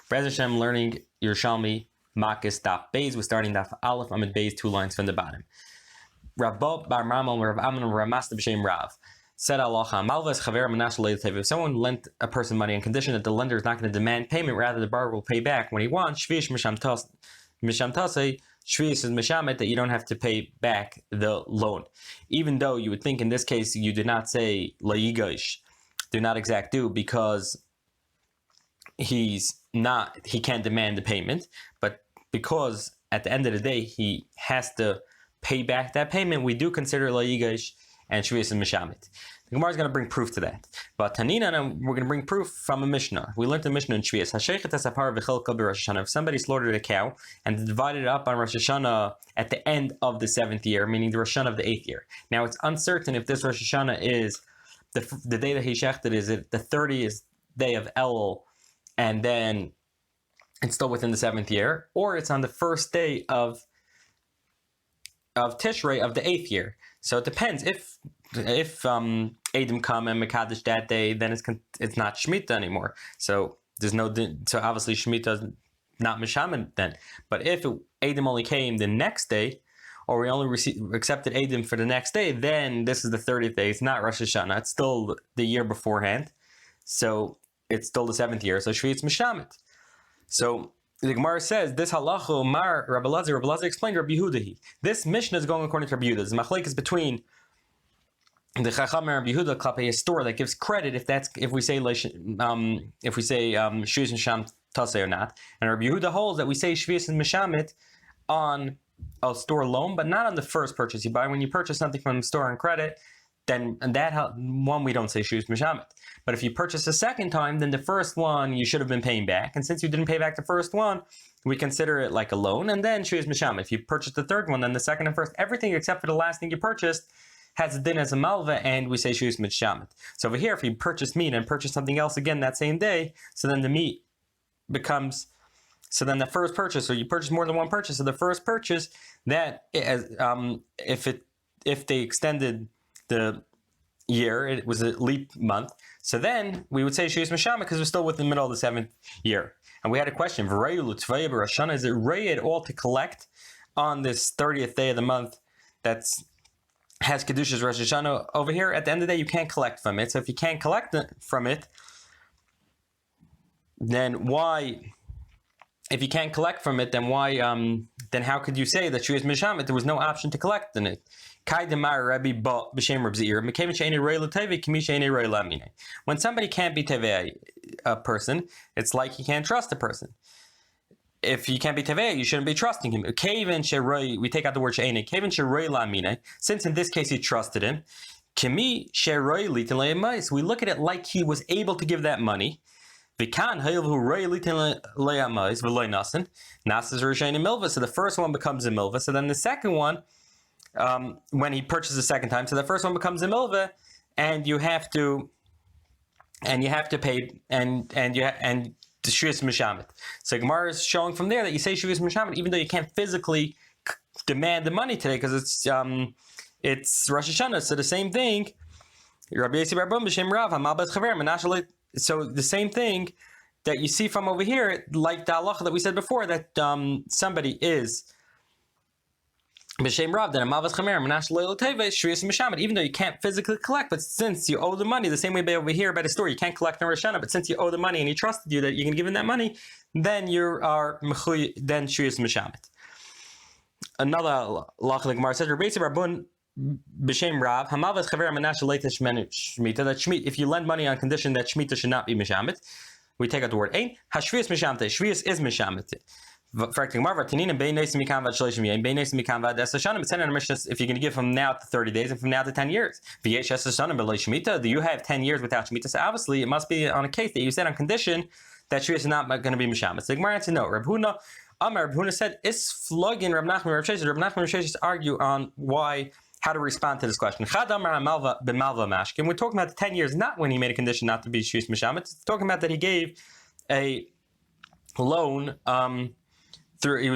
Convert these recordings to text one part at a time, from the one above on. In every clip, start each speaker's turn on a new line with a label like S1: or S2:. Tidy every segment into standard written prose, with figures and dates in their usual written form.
S1: Bez Hashem, learning Yerushalmi Makkos daf Beis. We're starting daf Aleph. I'm at Beis, 2 lines from the bottom. Rabba bar Ramam Rav Amnon Ramasta b'shem Rav said Halacha Malvas Chaver Manash Leitev. If someone lent a person money on condition that the lender is not going to demand payment, rather the borrower will pay back when he wants, Shvish Misham Tasei, Shvish is Mishamet, that you don't have to pay back the loan. Even though you would think in this case you did not say Layigosh, do not exact due, because he can't demand the payment, but because at the end of the day he has to pay back that payment, we do consider Layigosh and Shvius and Mishamit. The Gemara is going to bring proof to that. But Tanina, we're going to bring proof from a Mishnah. We learned the Mishnah in Shvius. If somebody slaughtered a cow and divided it up on Rosh Hashanah at the end of the 7th year, meaning the Rosh Hashanah of the 8th year. Now it's uncertain if this Rosh Hashanah is the day that he shechted, is it the 30th day of Elul, and then it's still within the 7th year, or it's on the first day of Tishrei of the 8th year. So it depends. If Adam come and Mekadesh that day, then it's not Shemitah anymore. So so obviously Shemitah is not Mishaman then. But if Adam only came the next day, or we only accepted Adam for the next day, then this is the 30th day. It's not Rosh Hashanah. It's still the year beforehand. So it's still the 7th year. So Shvi'itz Mishamet. So the Gemara says, this halacha, Mar Rabbi Lazar explained Rabbi Yehuda. This Mishnah is going according to Rabbi Yehuda. The machlek is between the Chacham and Rabbi Yehuda Klapei a store that gives credit if we say Shvius Misham Tasei or not. And Rabbi Yehuda holds that we say Shvius and Mishamit on a store loan, but not on the first purchase you buy. When you purchase something from the store on credit, then that one we don't say Shvius Mishamit. But if you purchase a second time, then the first one you should have been paying back. And since you didn't pay back the first one, we consider it like a loan, and then Shvius Mishamit. If you purchase the third one, then the second and first, everything except for the last thing you purchased has a din as a malva, and we say Shvius Mishamit. So over here, if you purchase meat and purchase something else again that same day, so then the meat becomes, so then the first purchase, or you purchase more than one purchase, so the first purchase, that if they extended the year, it was a leap month, so then we would say Shvius Mishama because we're still within the middle of the 7th year. And we had a question, is it rei at all to collect on this 30th day of the month that has Kedushas Rosh Hashanah? Over here, at the end of the day, you can't collect from it. So if you can't collect from it, then why? If you can't collect from it, then why? Then how could you say that Shvius Mishamet? There was no option to collect in it. When somebody can't be tevei a person, it's like he can't trust a person. If you can't be tevei, you shouldn't be trusting him. We take out the word she'ene. Since in this case he trusted him, we look at it like he was able to give that money. So the first one becomes a milva. So then the second one, when he purchases the second time, so the first one becomes a milva, and you have to pay and the Shvius Mishamet. So Gemara is showing from there that you say Shvius Mishamet even though you can't physically demand the money today because it's Rosh Hashanah. So the same thing. So the same thing that you see from over here, like the halacha that we said before, that somebody is b'shem Rav, then a malvas chamer manash leiloteve shvius mishamet, even though you can't physically collect, but since you owe the money, the same way over here by the store, you can't collect in Rosh Hashanah, but since you owe the money and he trusted you that you can give him that money, then you are mechuy, then shvius mishamet. Another halacha the Gemara says, Rebbeisi Rabun b'shem Rav, hamalvas chaver manash leiloteve shmita, that if you lend money on condition that shmita should not be mishamet, we take out the word ein, hashvius mishamet, shvius is mishamet. If you're going to give from now to 30 days and from now to 10 years, do you have 10 years without Shemitah? So obviously it must be on a case that you said on condition that Shvius is not going to be Mishamet. So the Gemara answered no. Reb Huna said, is flogging Reb Nachman Reb Sheshes. Reb Nachman Reb Sheshes argue on how to respond to this question. We're talking about the 10 years, not when he made a condition not to be Shvius Mishamet. It's talking about that he gave a loan, he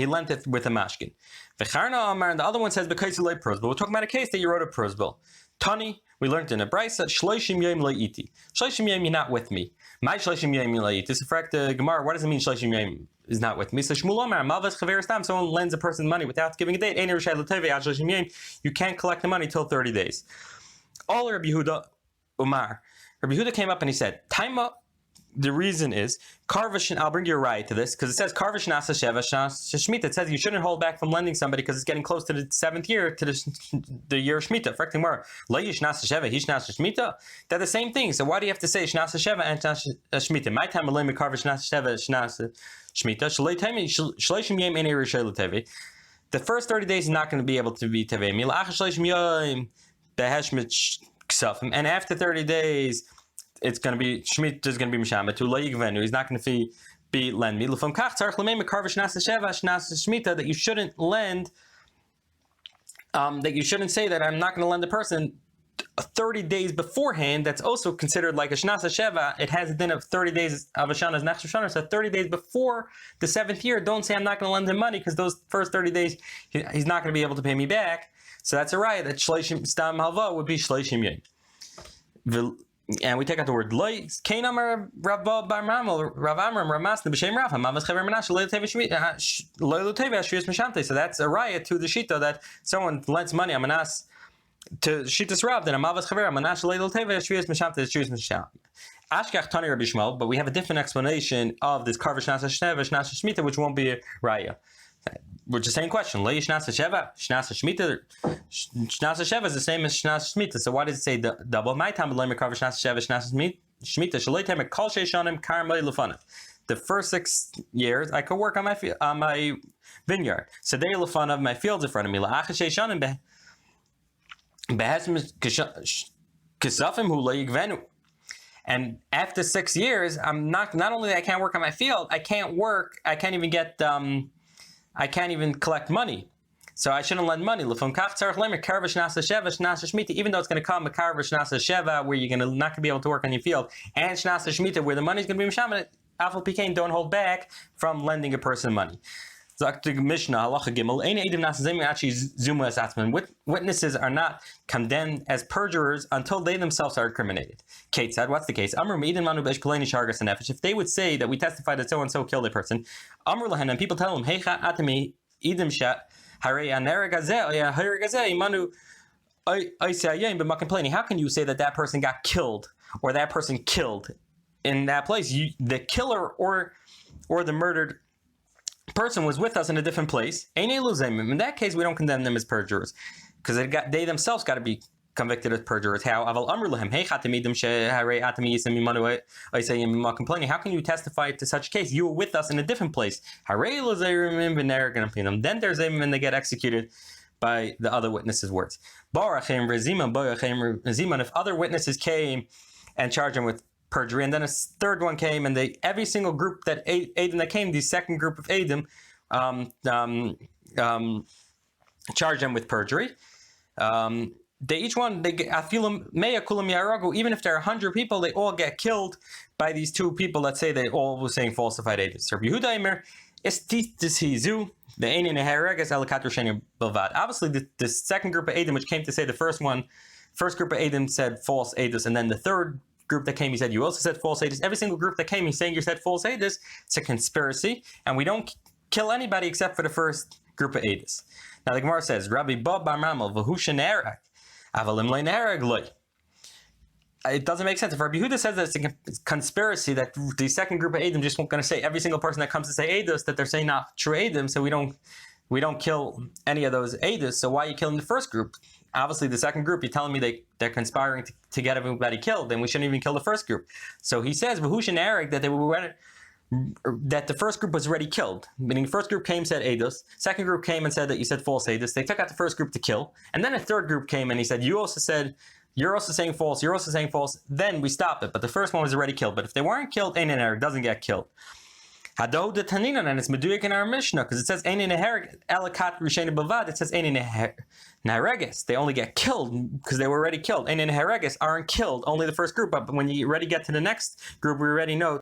S1: lent it with a mashkin. And the other one says because you lay pros, but we're talking about a case that you wrote a pros bill. Tani, we learned in a brayso, shloishim yom lo iti. Shloishim yom, you're not with me. My Shleshim Yom Yilayit. This is the Gemara. What does it mean Shleshim Yom is not with me? So Shmuel Omer, Malvas Chaver Stam, someone lends a person money without giving a date. Ein Yerushalmi Makkos, you can't collect the money till 30 days. All Rabbi Yehuda Umar. Rabbi Yehuda came up and he said, Taima, the reason is, Karvashin, I'll bring you a riot to this, because it says, Karvashin Asa Sheva Shmita. It says you shouldn't hold back from lending somebody because it's getting close to the 7th year, to the year of Shmita. They're the same thing. So why do you have to say Shnasa Sheva and Shmita? My time, Malay Karvash Shnasa Sheva, Shnasa Shmita. Shleishim Yem Ene Rishayla Tevi. The first 30 days is not going to be able to be Tevi. And after 30 days, it's going to be Shmita is going to be Mishama to Layigvenu. He's not going to be lend me. That you shouldn't lend. That you shouldn't say that I'm not going to lend the person 30 days beforehand. That's also considered like a Shnasa Sheva. It has a din of 30 days of Ashana's next Ashana. So 30 days before the 7th year, don't say I'm not going to lend him money because those first 30 days he's not going to be able to pay me back. So that's a riot that Shleishim Stam Halva would be Shleishim Yom. And we take out the word loy. Kainam Rav Bar Mamel Rav Amram Ramasna B'Shem Rav Hamavas Chaver Menashe Loyalutevei Ashrius Mishante. So that's a riot to the shita that someone lends money Amanas to shitas Rav. Then Amavas Chaver Menashe Loyalutevei Ashrius Mishante Ashrius Mishante. Ashkach Tani Rabbi Shmuel, but we have a different explanation of this Karva Shnasa Shneva Shnasa Shmita, which won't be a raya. Which is the same question. Lei Shnasa Sheva, Shnasa Shmita. Shnasa Sheva is the same as Shnasa Shmita. So why does it say double? My time, Lei Mekarva Shnasa Sheva, Shnasa Shmita. Shalei Time Kol Sheishanim Karmei Lefanah. The first 6 years, I could work on my vineyard. Sedei Lefanah, my fields in front of me. La'ach Sheishanim Behesm Kesafim Hu Leigvenu. And after 6 years, I'm not only that I can't work on my field, I can't even get. I can't even collect money. So I shouldn't lend money. Even though it's going to come a karva shnasa sheva where you're not going to be able to work on your field, and shnasa shmita where the money's going to be mishamet, afal pikein, don't hold back from lending a person money. Witnesses are not condemned as perjurers until they themselves are incriminated. Kate said, what's the case? If they would say that we testified that so-and-so killed a person, and people tell them, how can you say that person got killed or that person killed in that place? The killer or the murdered person was with us in a different place. In that case, we don't condemn them as perjurers because they themselves got to be convicted as perjurers. How? How can you testify to such a case? You were with us in a different place. Then there's them and they get executed by the other witnesses' words. If other witnesses came and charged them with perjury, and then a third one came, and every single group that Adam that came, the second group of Adam, charged them with perjury. They each one afilim meya kulam yaragu. Even if there are 100 people, they all get killed by these two people. Let's say they all were saying falsified Adam. So Yehuda Eimer istitizizu the einin haragas alakat risheni bilvad. Obviously, the second group of Adam, which came to say the first group of Adam said false Adus, and then the third group that came, he said, you also said false Adus. Every single group that came, he's saying you said false Adus. It's a conspiracy, and we don't kill anybody except for the first group of Adus. Now the Gemara says, Rabbi Bob Bar Mamel v'hushan erag avalim lein erag loy. It doesn't make sense. If Rabbi Yehuda says that it's a conspiracy, that the second group of Adam just won't going to say every single person that comes to say Adus that they're saying not true Adam, so we don't kill any of those Adus. So why are you killing the first group? Obviously, the second group, you're telling me they're conspiring to get everybody killed, then we shouldn't even kill the first group. So he says, Vahushan Eric, that the first group was already killed. Meaning the first group came, said Eidos. Second group came and said that you said false Eidos. They took out the first group to kill. And then a third group came and he said, you're also saying false, you're also saying false. Then we stopped it. But the first one was already killed. But if they weren't killed, Ein Eric doesn't get killed. Hado de Tanina, and it's Meduik in our Mishnah, because it says Ein Nehereg Elakat Rishena Bavad. It says Ein Nehereges. They only get killed because they were already killed. Ein Nehereges aren't killed, only the first group. But when you already get to the next group, we already know